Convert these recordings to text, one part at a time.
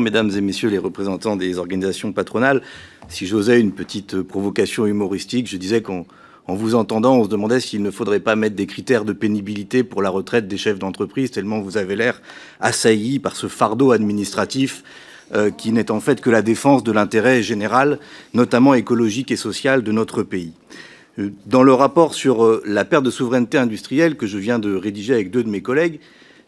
Mesdames et messieurs les représentants des organisations patronales, si j'osais une petite provocation humoristique, je disais qu'en vous entendant, on se demandait s'il ne faudrait pas mettre des critères de pénibilité pour la retraite des chefs d'entreprise, tellement vous avez l'air assailli par ce fardeau administratif qui n'est en fait que la défense de l'intérêt général, notamment écologique et social, de notre pays. Dans le rapport sur la perte de souveraineté industrielle que je viens de rédiger avec deux de mes collègues,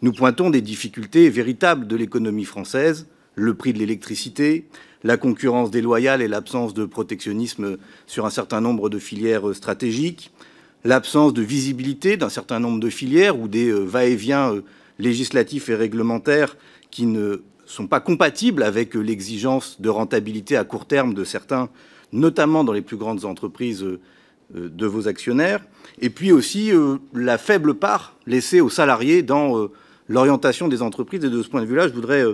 nous pointons des difficultés véritables de l'économie française, le prix de l'électricité, la concurrence déloyale et l'absence de protectionnisme sur un certain nombre de filières stratégiques, l'absence de visibilité d'un certain nombre de filières ou des va-et-vient législatifs et réglementaires qui ne sont pas compatibles avec l'exigence de rentabilité à court terme de certains, notamment dans les plus grandes entreprises de vos actionnaires, et puis aussi la faible part laissée aux salariés dans l'orientation des entreprises. Et de ce point de vue-là, je voudrais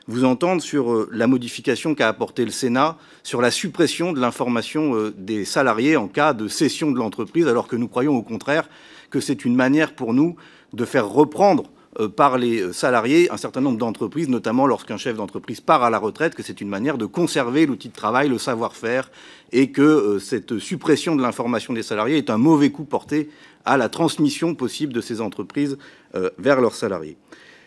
vous entendre sur la modification qu'a apportée le Sénat sur la suppression de l'information des salariés en cas de cession de l'entreprise, alors que nous croyons au contraire que c'est une manière pour nous de faire reprendre par les salariés un certain nombre d'entreprises, notamment lorsqu'un chef d'entreprise part à la retraite, que c'est une manière de conserver l'outil de travail, le savoir-faire, et que cette suppression de l'information des salariés est un mauvais coup porté à la transmission possible de ces entreprises vers leurs salariés.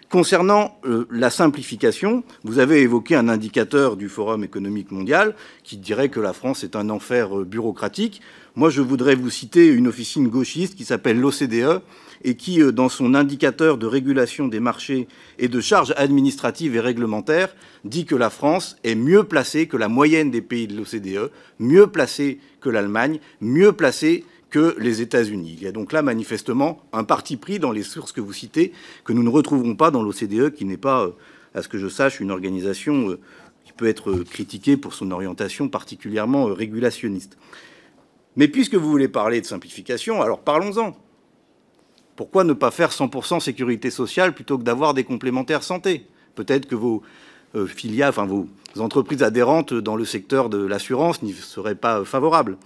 Concernant la simplification, vous avez évoqué un indicateur du Forum économique mondial qui dirait que la France est un enfer bureaucratique. Moi, je voudrais vous citer une officine gauchiste qui s'appelle l'OCDE et qui, dans son indicateur de régulation des marchés et de charges administratives et réglementaires, dit que la France est mieux placée que la moyenne des pays de l'OCDE, mieux placée que l'Allemagne, mieux placée que les États-Unis. Il y a donc là manifestement un parti pris dans les sources que vous citez que nous ne retrouverons pas dans l'OCDE, qui n'est pas, à ce que je sache, une organisation qui peut être critiquée pour son orientation particulièrement régulationniste. Mais puisque vous voulez parler de simplification, alors parlons-en. Pourquoi ne pas faire 100% sécurité sociale plutôt que d'avoir des complémentaires santé? Peut-être que vos filiales, enfin vos entreprises adhérentes dans le secteur de l'assurance n'y seraient pas favorables.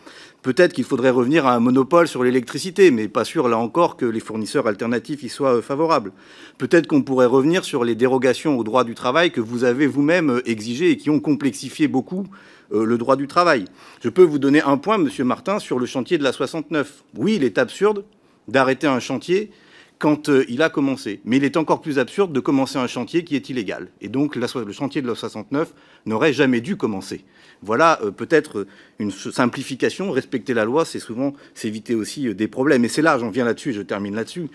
Peut-être qu'il faudrait revenir à un monopole sur l'électricité, mais pas sûr, là encore, que les fournisseurs alternatifs y soient favorables. Peut-être qu'on pourrait revenir sur les dérogations au droit du travail que vous avez vous-même exigées et qui ont complexifié beaucoup le droit du travail. Je peux vous donner un point, Monsieur Martin, sur le chantier de la 69. Oui, il est absurde d'arrêter un chantier quand il a commencé. Mais il est encore plus absurde de commencer un chantier qui est illégal. Et donc, le chantier de la 69 n'aurait jamais dû commencer. Voilà peut-être une simplification. Respecter la loi, c'est souvent s'éviter aussi des problèmes. Et c'est là, j'en viens là-dessus et je termine là-dessus.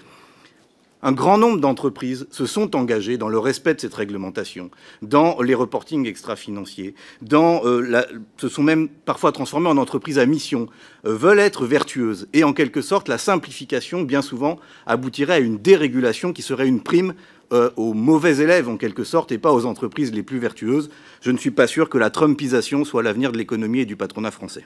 Un grand nombre d'entreprises se sont engagées dans le respect de cette réglementation, dans les reportings extra-financiers, se sont même parfois transformées en entreprises à mission, veulent être vertueuses. Et en quelque sorte, la simplification, bien souvent, aboutirait à une dérégulation qui serait une prime aux mauvais élèves, en quelque sorte, et pas aux entreprises les plus vertueuses. Je ne suis pas sûr que la trumpisation soit l'avenir de l'économie et du patronat français.